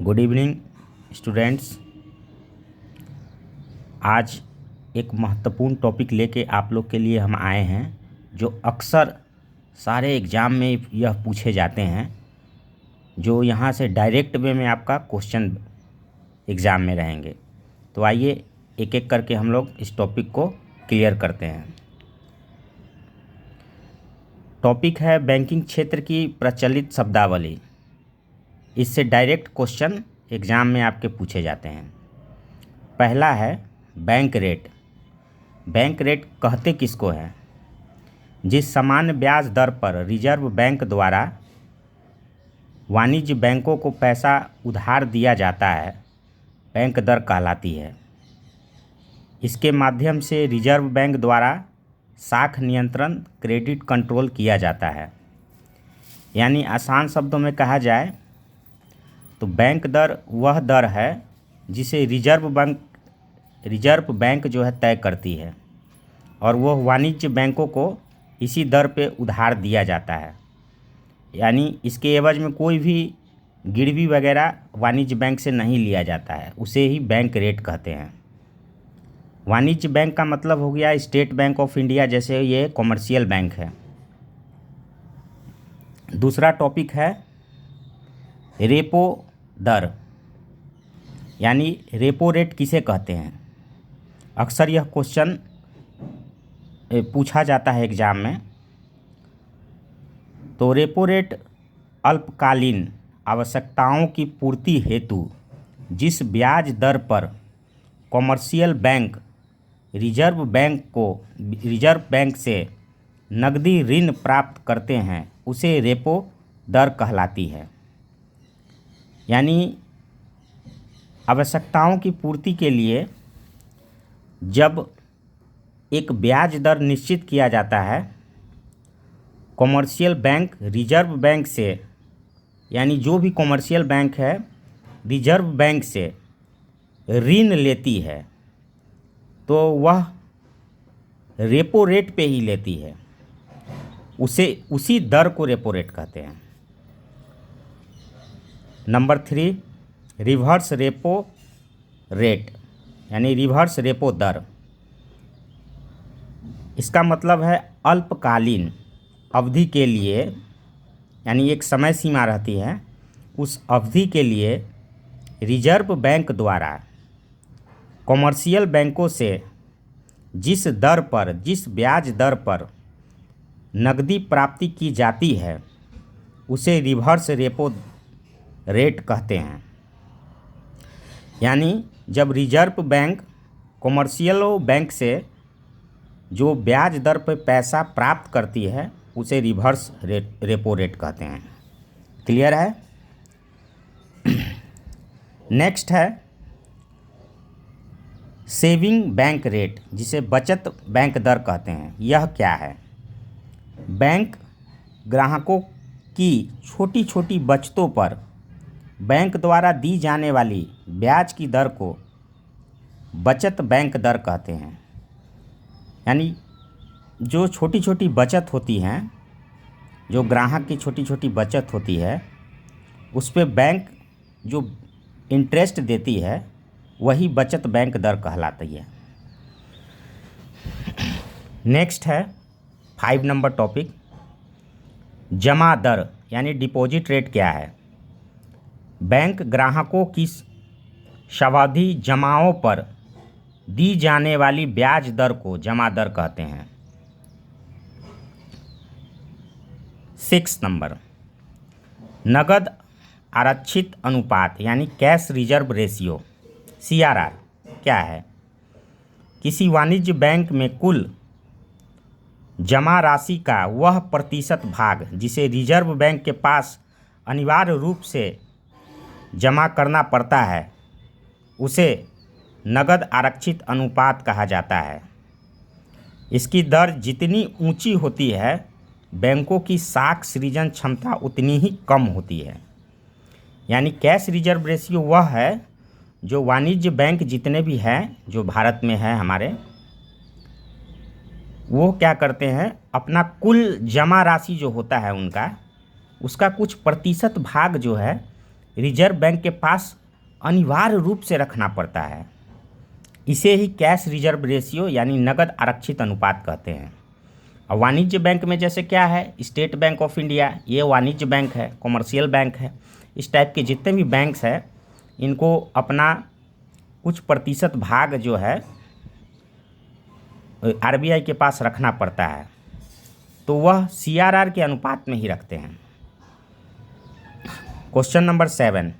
Good evening students. आज एक महत्वपूर्ण टॉपिक लेके आप लोग के लिए हम आए हैं, जो अक्सर सारे एग्ज़ाम में यह पूछे जाते हैं, जो यहाँ से डायरेक्ट वे में आपका क्वेश्चन एग्ज़ाम में रहेंगे। तो आइए एक एक करके हम लोग इस टॉपिक को क्लियर करते हैं। टॉपिक है बैंकिंग क्षेत्र की प्रचलित शब्दावली। इससे डायरेक्ट क्वेश्चन एग्ज़ाम में आपके पूछे जाते हैं। पहला है बैंक रेट। बैंक रेट कहते किसको है? जिस सामान्य ब्याज दर पर रिजर्व बैंक द्वारा वाणिज्य बैंकों को पैसा उधार दिया जाता है, बैंक दर कहलाती है। इसके माध्यम से रिजर्व बैंक द्वारा साख नियंत्रण, क्रेडिट कंट्रोल किया जाता है। यानी आसान शब्दों में कहा जाए तो बैंक दर वह दर है जिसे रिजर्व बैंक जो है तय करती है, और वह वाणिज्य बैंकों को इसी दर पे उधार दिया जाता है। यानी इसके एवज में कोई भी गिरवी वगैरह वाणिज्य बैंक से नहीं लिया जाता है, उसे ही बैंक रेट कहते हैं। वाणिज्य बैंक का मतलब हो गया स्टेट बैंक ऑफ इंडिया, जैसे ये कॉमर्शियल बैंक है। दूसरा टॉपिक है रेपो दर, यानी रेपो रेट किसे कहते हैं? अक्सर यह क्वेश्चन पूछा जाता है एग्ज़ाम में। तो रेपो रेट अल्पकालीन आवश्यकताओं की पूर्ति हेतु जिस ब्याज दर पर कॉमर्शियल बैंक रिजर्व बैंक से नकदी ऋण प्राप्त करते हैं, उसे रेपो दर कहलाती है। यानी आवश्यकताओं की पूर्ति के लिए जब एक ब्याज दर निश्चित किया जाता है, कॉमर्शियल बैंक रिजर्व बैंक से, यानी जो भी कॉमर्शियल बैंक है रिजर्व बैंक से ऋण लेती है, तो वह रेपो रेट पे ही लेती है, उसी दर को रेपो रेट कहते हैं। नंबर 3 रिवर्स रेपो रेट, यानी रिवर्स रेपो दर। इसका मतलब है अल्पकालीन अवधि के लिए, यानी एक समय सीमा रहती है, उस अवधि के लिए रिजर्व बैंक द्वारा कॉमर्शियल बैंकों से जिस ब्याज दर पर नकदी प्राप्ति की जाती है, उसे रिवर्स रेपो रेट कहते हैं। यानी जब रिजर्व बैंक कॉमर्शियल बैंक से जो ब्याज दर पर पैसा प्राप्त करती है, उसे रिवर्स रेपो रेट कहते हैं। क्लियर है? नेक्स्ट है सेविंग बैंक रेट, जिसे बचत बैंक दर कहते हैं। यह क्या है? बैंक ग्राहकों की छोटी छोटी बचतों पर बैंक द्वारा दी जाने वाली ब्याज की दर को बचत बैंक दर कहते हैं। यानी जो छोटी छोटी बचत होती हैं, जो ग्राहक की छोटी छोटी बचत होती है, उस पे बैंक जो इंटरेस्ट देती है, वही बचत बैंक दर कहलाती है। नेक्स्ट है 5 नंबर टॉपिक जमा दर, यानी डिपॉजिट रेट क्या है? बैंक ग्राहकों की सावधि जमाओं पर दी जाने वाली ब्याज दर को जमा दर कहते हैं। 6 नंबर नगद आरक्षित अनुपात, यानी कैश रिजर्व रेशियो, CRR क्या है? किसी वाणिज्य बैंक में कुल जमा राशि का वह प्रतिशत भाग जिसे रिजर्व बैंक के पास अनिवार्य रूप से जमा करना पड़ता है, उसे नगद आरक्षित अनुपात कहा जाता है। इसकी दर जितनी ऊंची होती है, बैंकों की साख सृजन क्षमता उतनी ही कम होती है। यानी कैश रिजर्व रेशियो वह है जो वाणिज्य बैंक जितने भी हैं, जो भारत में है हमारे, वो क्या करते हैं, अपना कुल जमा राशि जो होता है उनका, उसका कुछ प्रतिशत भाग जो है रिजर्व बैंक के पास अनिवार्य रूप से रखना पड़ता है। इसे ही कैश रिजर्व रेशियो यानी नकद आरक्षित अनुपात कहते हैं। और वाणिज्य बैंक में जैसे क्या है, स्टेट बैंक ऑफ इंडिया, ये वाणिज्य बैंक है, कॉमर्शियल बैंक है। इस टाइप के जितने भी बैंक्स हैं इनको अपना कुछ प्रतिशत भाग जो है आरबीआई के पास रखना पड़ता है, तो वह सीआरआर के अनुपात में ही रखते हैं। क्वेश्चन नंबर 7,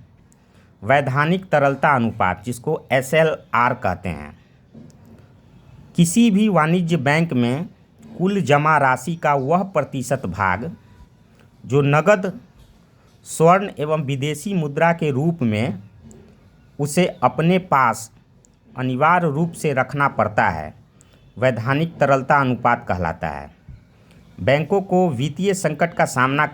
वैधानिक तरलता अनुपात जिसको एसएलआर कहते हैं। किसी भी वाणिज्य बैंक में कुल जमा राशि का वह प्रतिशत भाग जो नगद, स्वर्ण एवं विदेशी मुद्रा के रूप में उसे अपने पास अनिवार्य रूप से रखना पड़ता है, वैधानिक तरलता अनुपात कहलाता है। बैंकों को वित्तीय संकट का सामना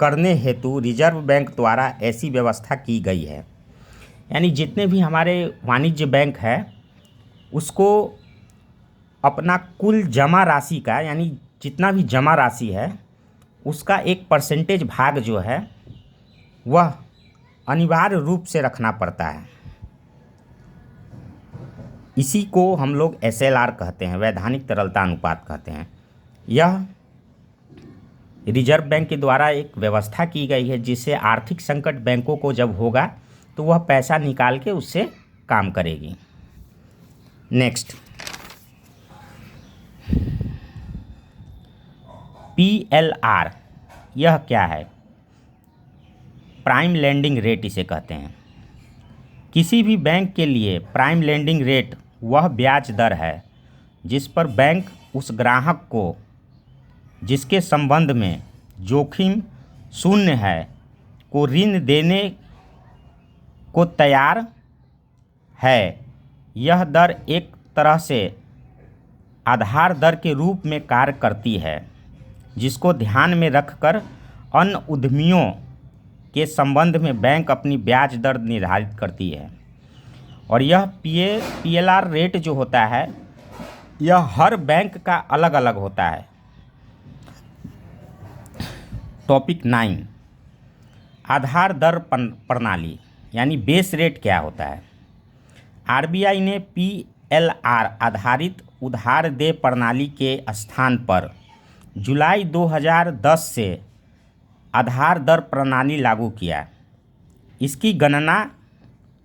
करने हेतु रिजर्व बैंक द्वारा ऐसी व्यवस्था की गई है। यानी जितने भी हमारे वाणिज्य बैंक है उसको अपना कुल जमा राशि का, यानी जितना भी जमा राशि है उसका एक परसेंटेज भाग जो है वह अनिवार्य रूप से रखना पड़ता है। इसी को हम लोग एसएलआर कहते हैं, वैधानिक तरलता अनुपात कहते हैं। यह रिजर्व बैंक के द्वारा एक व्यवस्था की गई है जिससे आर्थिक संकट बैंकों को जब होगा तो वह पैसा निकाल के उससे काम करेगी। नेक्स्ट, पीएलआर, यह क्या है? प्राइम लेंडिंग रेट इसे कहते हैं। किसी भी बैंक के लिए प्राइम लेंडिंग रेट वह ब्याज दर है जिस पर बैंक उस ग्राहक को जिसके संबंध में जोखिम शून्य है को ऋण देने को तैयार है। यह दर एक तरह से आधार दर के रूप में कार्य करती है जिसको ध्यान में रखकर अन्य उद्यमियों के संबंध में बैंक अपनी ब्याज दर निर्धारित करती है। और यह पीएलआर रेट जो होता है यह हर बैंक का अलग अलग होता है। टॉपिक 9, आधार दर प्रणाली यानी बेस रेट क्या होता है? आरबीआई ने पीएलआर आधारित उधार देय प्रणाली के स्थान पर जुलाई 2010 से आधार दर प्रणाली लागू किया। इसकी गणना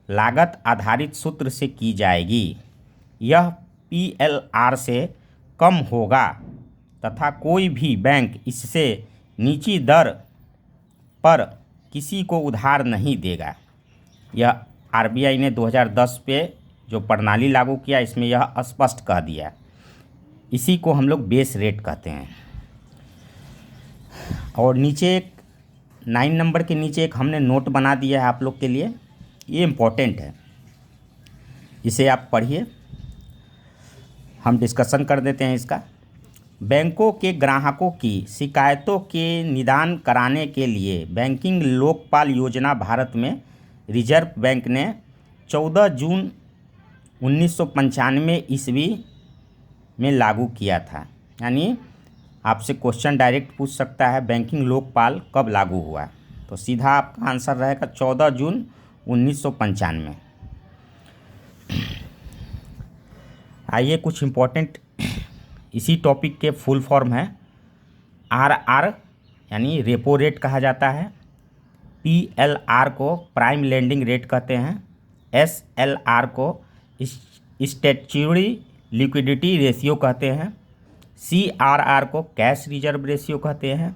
लागत आधारित सूत्र से की जाएगी। यह पीएलआर से कम होगा तथा कोई भी बैंक इससे नीची दर पर किसी को उधार नहीं देगा। यह आरबीआई ने 2010 पे जो प्रणाली लागू किया इसमें यह स्पष्ट कह दिया। इसी को हम लोग बेस रेट कहते हैं। और नीचे एक 9 नंबर के नीचे एक हमने नोट बना दिया है आप लोग के लिए, ये इम्पोर्टेंट है, इसे आप पढ़िए, हम डिस्कशन कर देते हैं इसका। बैंकों के ग्राहकों की शिकायतों के निदान कराने के लिए बैंकिंग लोकपाल योजना भारत में रिजर्व बैंक ने 14 जून 1995 ईस्वी में लागू किया था। यानी आपसे क्वेश्चन डायरेक्ट पूछ सकता है बैंकिंग लोकपाल कब लागू हुआ, तो सीधा आपका आंसर रहेगा 14 जून 1995। आइए कुछ इम्पोर्टेंट इसी टॉपिक के फुल फॉर्म है। आरआर यानी रेपो रेट कहा जाता है, पीएलआर को प्राइम लेंडिंग रेट कहते हैं, एसएलआर को स्टैट्यूटरी लिक्विडिटी रेशियो कहते हैं, सीआरआर को कैश रिजर्व रेशियो कहते हैं,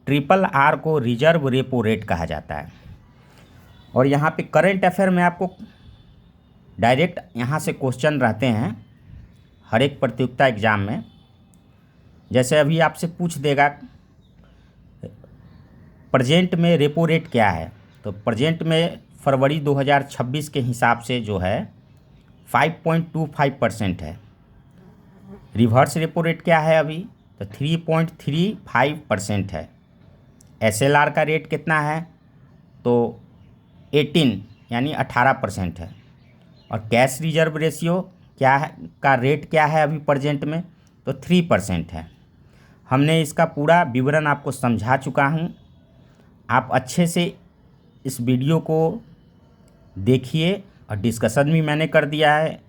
ट्रिपल आर को रिजर्व रेपो रेट कहा जाता है। और यहाँ पे करंट अफेयर में आपको डायरेक्ट यहाँ से क्वेश्चन रहते हैं हर एक प्रतियोगिता एग्ज़ाम में। जैसे अभी आपसे पूछ देगा प्रेजेंट में रेपो रेट क्या है, तो प्रेजेंट में फरवरी 2026 के हिसाब से जो है 5.25% है। रिवर्स रेपो रेट क्या है अभी, तो 3.35% है। एसएलआर का रेट कितना है, तो 18 यानी 18% है। और कैश रिजर्व रेशियो क्या है का रेट क्या है अभी प्रेजेंट में, तो 3% है। हमने इसका पूरा विवरण आपको समझा चुका हूँ। आप अच्छे से इस वीडियो को देखिए और डिस्कशन भी मैंने कर दिया है,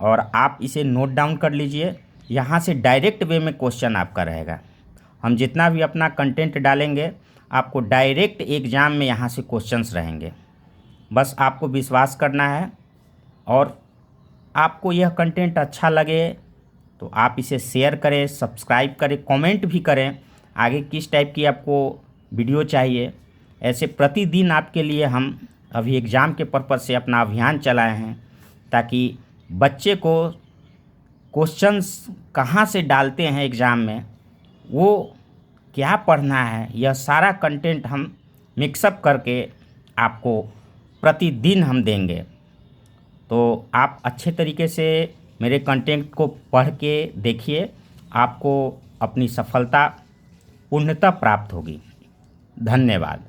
और आप इसे नोट डाउन कर लीजिए। यहाँ से डायरेक्ट वे में क्वेश्चन आपका रहेगा। हम जितना भी अपना कंटेंट डालेंगे आपको डायरेक्ट एग्ज़ाम में यहाँ से क्वेश्चंस रहेंगे। बस आपको विश्वास करना है, और आपको यह कंटेंट अच्छा लगे तो आप इसे शेयर करें, सब्सक्राइब करें, कमेंट भी करें आगे किस टाइप की आपको वीडियो चाहिए। ऐसे प्रतिदिन आपके लिए हम अभी एग्ज़ाम के पर्पज़ से अपना अभियान चलाए हैं, ताकि बच्चे को क्वेश्चंस कहाँ से डालते हैं एग्ज़ाम में, वो क्या पढ़ना है, यह सारा कंटेंट हम मिक्सअप करके आपको प्रतिदिन हम देंगे। तो आप अच्छे तरीके से मेरे कंटेंट को पढ़ के देखिए, आपको अपनी सफलता पूर्णतः प्राप्त होगी। धन्यवाद।